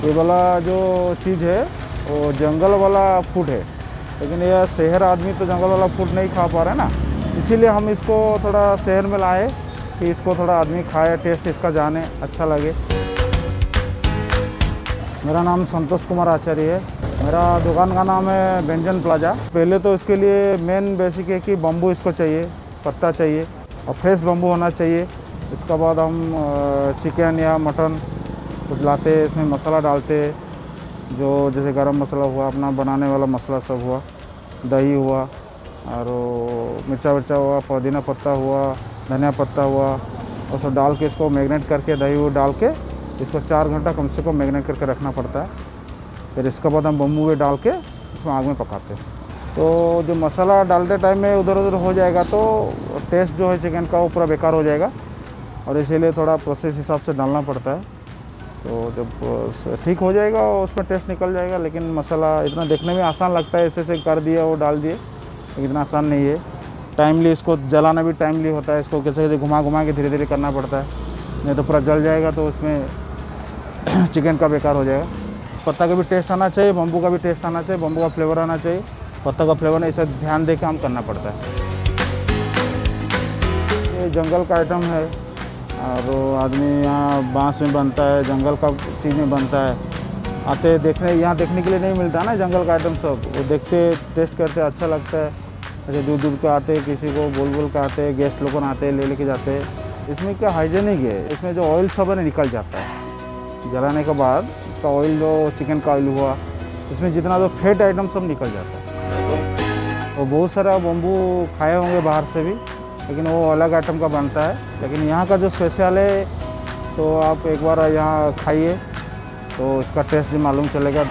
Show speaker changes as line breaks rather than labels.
ये वाला जो चीज़ है वो जंगल वाला फूड है, लेकिन यह शहर आदमी तो जंगल वाला फूड नहीं खा पा रहा है ना, इसीलिए हम इसको थोड़ा शहर में लाए कि इसको थोड़ा आदमी खाए, टेस्ट इसका जाने, अच्छा लगे। मेरा नाम संतोष कुमार आचार्य है। मेरा दुकान का नाम है व्यंजन प्लाजा। पहले तो इसके लिए मेन बेसिक है कि बम्बू इसको चाहिए, पत्ता चाहिए और फ्रेश बम्बू होना चाहिए। इसके बाद हम चिकन या मटन कुछ लाते, इसमें मसाला डालते, जो जैसे गरम मसाला हुआ, अपना बनाने वाला मसाला सब हुआ, दही हुआ और मिर्चा विर्चा हुआ, पुदीना पत्ता हुआ, धनिया पत्ता हुआ, और सब डाल के इसको मैरिनेट करके दही वो डाल के इसको 4 घंटा कम से कम मैरिनेट करके रखना पड़ता है। फिर इसके बाद हम बम्बू में डाल के इसमें आग में पकाते हैं। तो जो मसाला डालते टाइम में उधर उधर हो जाएगा तो टेस्ट जो है चिकन का वो पूरा बेकार हो जाएगा, और इसीलिए थोड़ा प्रोसेस हिसाब से डालना पड़ता है। तो जब ठीक हो जाएगा उसमें टेस्ट निकल जाएगा। लेकिन मसाला इतना देखने में आसान लगता है, ऐसे कर दिया वो डाल दिए, लेकिन इतना आसान नहीं है। टाइमली इसको जलाना भी टाइमली होता है, इसको कैसे कैसे घुमा घुमा के धीरे धीरे करना पड़ता है, नहीं तो पूरा जल जाएगा तो उसमें चिकन का बेकार हो जाएगा। पत्ता का भी टेस्ट आना चाहिए, बम्बू का भी टेस्ट आना चाहिए, बम्बू का फ्लेवर आना चाहिए, पत्ता का फ्लेवर नहीं, इसे ध्यान दे के हम करना पड़ता है। ये जंगल का आइटम है और आदमी यहाँ बांस में बनता है, जंगल का चीज़ में बनता है। आते देखने, यहाँ देखने के लिए नहीं मिलता ना जंगल का आइटम सब, वो देखते टेस्ट करते अच्छा लगता है। ऐसे दूर दूर के आते, किसी को बोल बोल के आते, गेस्ट लोग आते ले लेके जाते हैं। इसमें क्या हाइजेनिक है, इसमें जो ऑयल सब है निकल जाता है जलाने के बाद। इसका ऑयल जो चिकन का ऑयल हुआ, इसमें जितना जो फैट आइटम सब निकल जाता है। और बहुत सारा बम्बू खाए होंगे बाहर से भी, लेकिन वो अलग आइटम का बनता है। लेकिन यहाँ का जो स्पेशल है तो आप एक बार यहाँ खाइए तो इसका टेस्ट भी मालूम चलेगा।